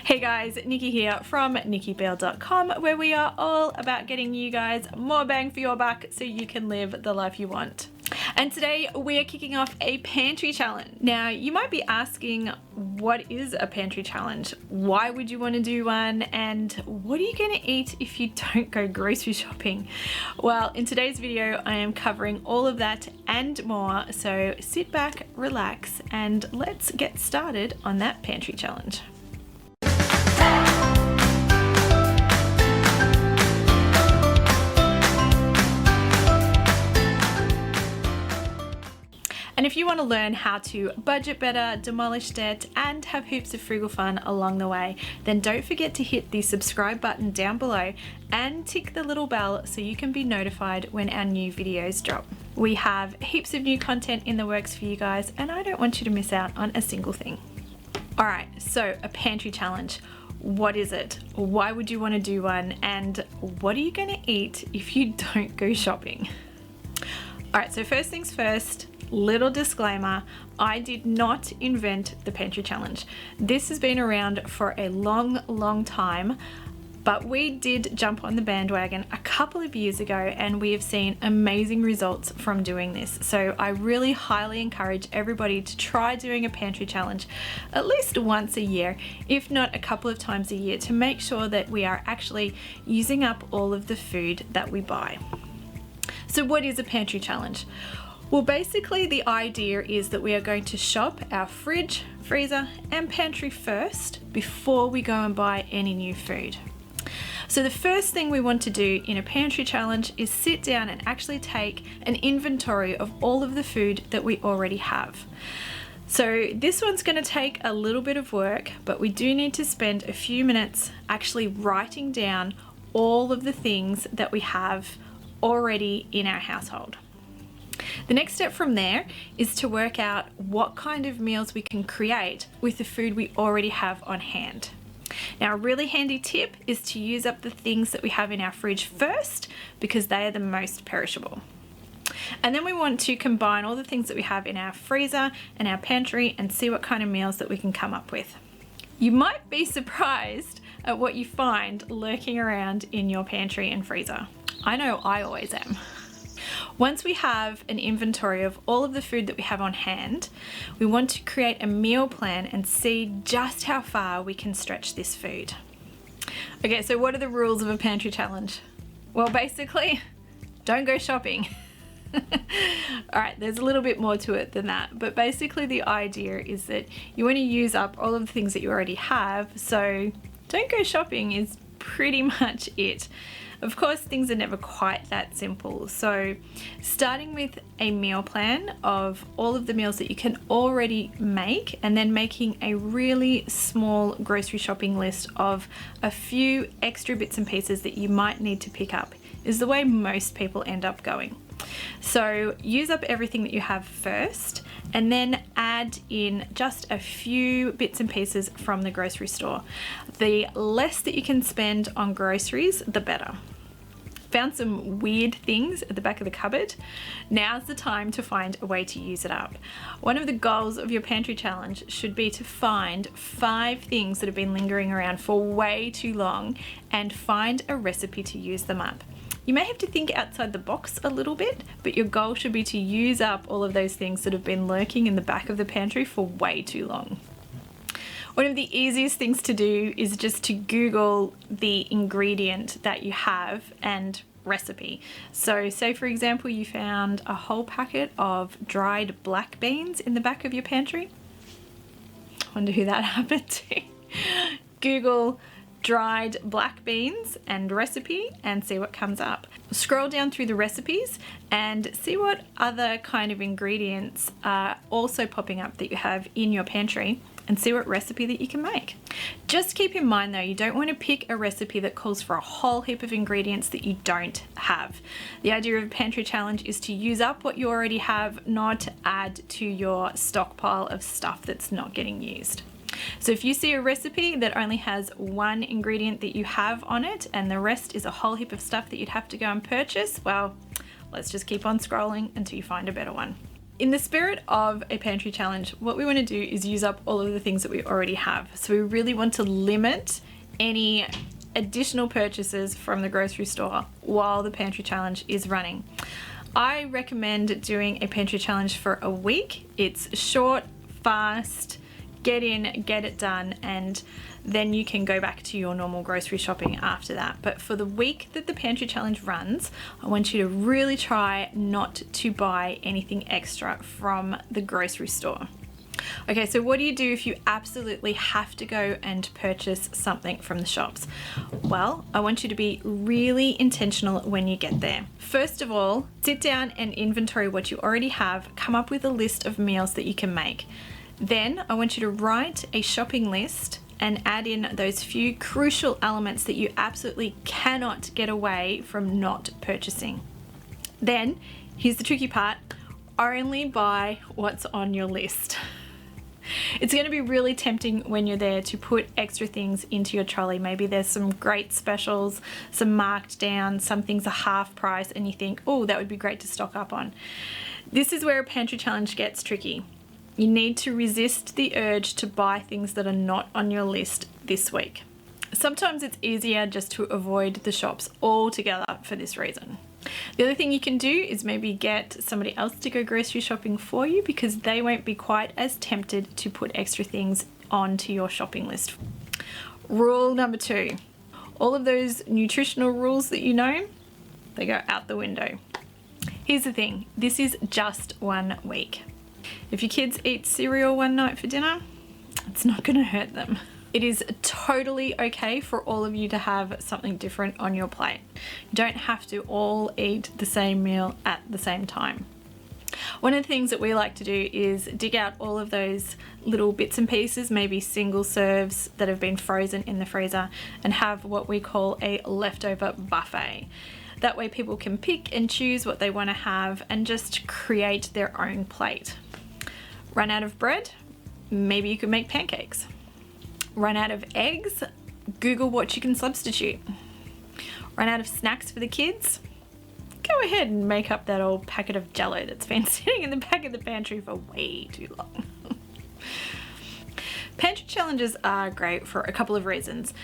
Hey guys, Nikki here from NikkiBale.com, where we are all about getting you guys more bang for your buck so you can live the life you want. And today we are kicking off a pantry challenge. Now you might be asking, what is a pantry challenge? Why would you want to do one? And what are you going to eat if you don't go grocery shopping? Well, in today's video I am covering all of that and more, so sit back, relax, and let's get started on that pantry challenge. And if you want to learn how to budget better, demolish debt, and have heaps of frugal fun along the way, then don't forget to hit the subscribe button down below and tick the little bell so you can be notified when our new videos drop. We have heaps of new content in the works for you guys, and I don't want you to miss out on a single thing. Alright, so a pantry challenge. What is it? Why would you want to do one? And what are you going to eat if you don't go shopping? Alright, so first things first, little disclaimer, I did not invent the pantry challenge. This has been around for a long time, but we did jump on the bandwagon a couple of years ago and we have seen amazing results from doing this. So I really highly encourage everybody to try doing a pantry challenge at least once a year, if not a couple of times a year, to make sure that we are actually using up all of the food that we buy. So what is a pantry challenge? Well, basically the idea is that we are going to shop our fridge, freezer, and pantry first before we go and buy any new food. So the first thing we want to do in a pantry challenge is sit down and actually take an inventory of all of the food that we already have. So this one's going to take a little bit of work, but we do need to spend a few minutes actually writing down all of the things that we have already in our household. The next step from there is to work out what kind of meals we can create with the food we already have on hand. Now, a really handy tip is to use up the things that we have in our fridge first, because they are the most perishable. And then we want to combine all the things that we have in our freezer and our pantry and see what kind of meals that we can come up with. You might be surprised at what you find lurking around in your pantry and freezer. I know I always am. Once we have an inventory of all of the food that we have on hand, we want to create a meal plan and see just how far we can stretch this food. Okay, so what are the rules of a pantry challenge? Well, basically, don't go shopping. Alright, there's a little bit more to it than that, but basically the idea is that you want to use up all of the things that you already have, so don't go shopping is pretty much it. Of course, things are never quite that simple. So starting with a meal plan of all of the meals that you can already make, and then making a really small grocery shopping list of a few extra bits and pieces that you might need to pick up, is the way most people end up going. So use up everything that you have first, and then add in just a few bits and pieces from the grocery store. The less that you can spend on groceries, the better. Found some weird things at the back of the cupboard. Now's the time to find a way to use it up. One of the goals of your pantry challenge should be to find 5 things that have been lingering around for way too long and find a recipe to use them up. You may have to think outside the box a little bit, but your goal should be to use up all of those things that have been lurking in the back of the pantry for way too long. One of the easiest things to do is just to Google the ingredient that you have and recipe. So say for example you found a whole packet of dried black beans in the back of your pantry. I wonder who that happened to. Google dried black beans and recipe and see what comes up. Scroll down through the recipes and see what other kind of ingredients are also popping up that you have in your pantry, and see what recipe that you can make. Just keep in mind though, you don't want to pick a recipe that calls for a whole heap of ingredients that you don't have. The idea of a pantry challenge is to use up what you already have, not add to your stockpile of stuff that's not getting used. So if you see a recipe that only has one ingredient that you have on it and the rest is a whole heap of stuff that you'd have to go and purchase, well, let's just keep on scrolling until you find a better one. In the spirit of a pantry challenge, what we want to do is use up all of the things that we already have. So we really want to limit any additional purchases from the grocery store while the pantry challenge is running. I recommend doing a pantry challenge for a week. It's short, fast, get in, get it done, and then you can go back to your normal grocery shopping after that. But for the week that the pantry challenge runs, I want you to really try not to buy anything extra from the grocery store. Okay, so what do you do if you absolutely have to go and purchase something from the shops? Well, I want you to be really intentional when you get there. First of all, sit down and inventory what you already have. Come up with a list of meals that you can make. Then I want you to write a shopping list and add in those few crucial elements that you absolutely cannot get away from not purchasing. Then, here's the tricky part, only buy what's on your list. It's going to be really tempting when you're there to put extra things into your trolley. Maybe there's some great specials, some marked down, some things are half price, and you think, oh, that would be great to stock up on. This is where a pantry challenge gets tricky. You need to resist the urge to buy things that are not on your list this week. Sometimes it's easier just to avoid the shops altogether for this reason. The other thing you can do is maybe get somebody else to go grocery shopping for you, because they won't be quite as tempted to put extra things onto your shopping list. Rule number 2, all of those nutritional rules that you know, they go out the window. Here's the thing, this is just 1 week. If your kids eat cereal one night for dinner, it's not going to hurt them. It is totally okay for all of you to have something different on your plate. You don't have to all eat the same meal at the same time. One of the things that we like to do is dig out all of those little bits and pieces, maybe single serves that have been frozen in the freezer, and have what we call a leftover buffet. That way people can pick and choose what they want to have and just create their own plate. Run out of bread? Maybe you could make pancakes. Run out of eggs? Google what you can substitute. Run out of snacks for the kids? Go ahead and make up that old packet of Jell-O that's been sitting in the back of the pantry for way too long. Pantry challenges are great for a couple of reasons.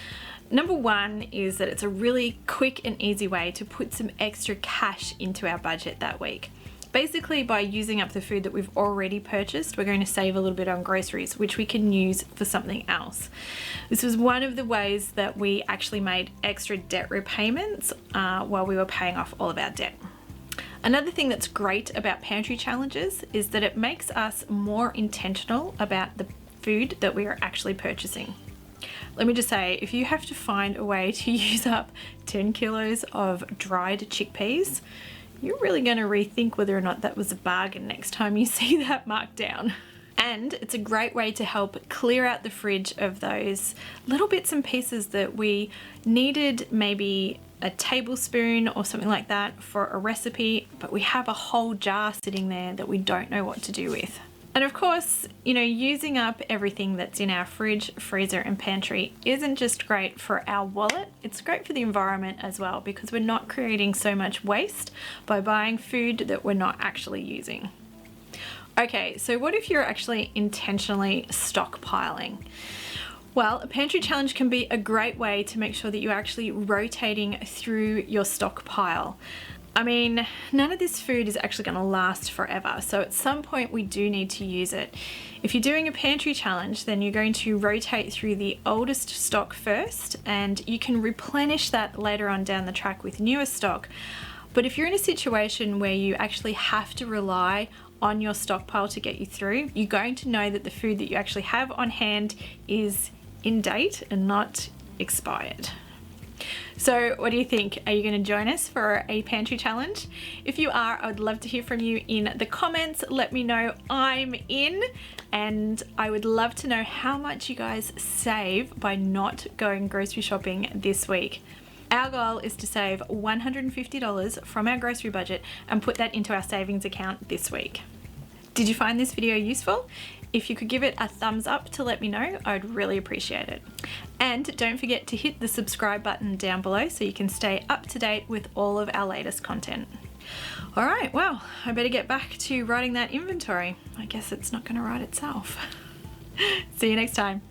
Number 1 is that it's a really quick and easy way to put some extra cash into our budget that week. Basically, by using up the food that we've already purchased, we're going to save a little bit on groceries, which we can use for something else. This was one of the ways that we actually made extra debt repayments while we were paying off all of our debt. Another thing that's great about pantry challenges is that it makes us more intentional about the food that we are actually purchasing. Let me just say, if you have to find a way to use up 10 kilos of dried chickpeas, you're really going to rethink whether or not that was a bargain next time you see that marked down. And it's a great way to help clear out the fridge of those little bits and pieces that we needed, maybe a tablespoon or something like that for a recipe, but we have a whole jar sitting there that we don't know what to do with. And of course, you know, using up everything that's in our fridge, freezer and pantry isn't just great for our wallet, it's great for the environment as well, because we're not creating so much waste by buying food that we're not actually using. Okay, so what if you're actually intentionally stockpiling? Well, a pantry challenge can be a great way to make sure that you're actually rotating through your stockpile. I mean, none of this food is actually going to last forever, so at some point we do need to use it. If you're doing a pantry challenge, then you're going to rotate through the oldest stock first, and you can replenish that later on down the track with newer stock. But if you're in a situation where you actually have to rely on your stockpile to get you through, you're going to know that the food that you actually have on hand is in date and not expired. So what do you think? Are you going to join us for a pantry challenge? If you are, I would love to hear from you in the comments. Let me know I'm in, and I would love to know how much you guys save by not going grocery shopping this week. Our goal is to save $150 from our grocery budget and put that into our savings account this week. Did you find this video useful? If you could give it a thumbs up to let me know, I would really appreciate it. And don't forget to hit the subscribe button down below so you can stay up to date with all of our latest content. All right, well, I better get back to writing that inventory. I guess it's not going to write itself. See you next time.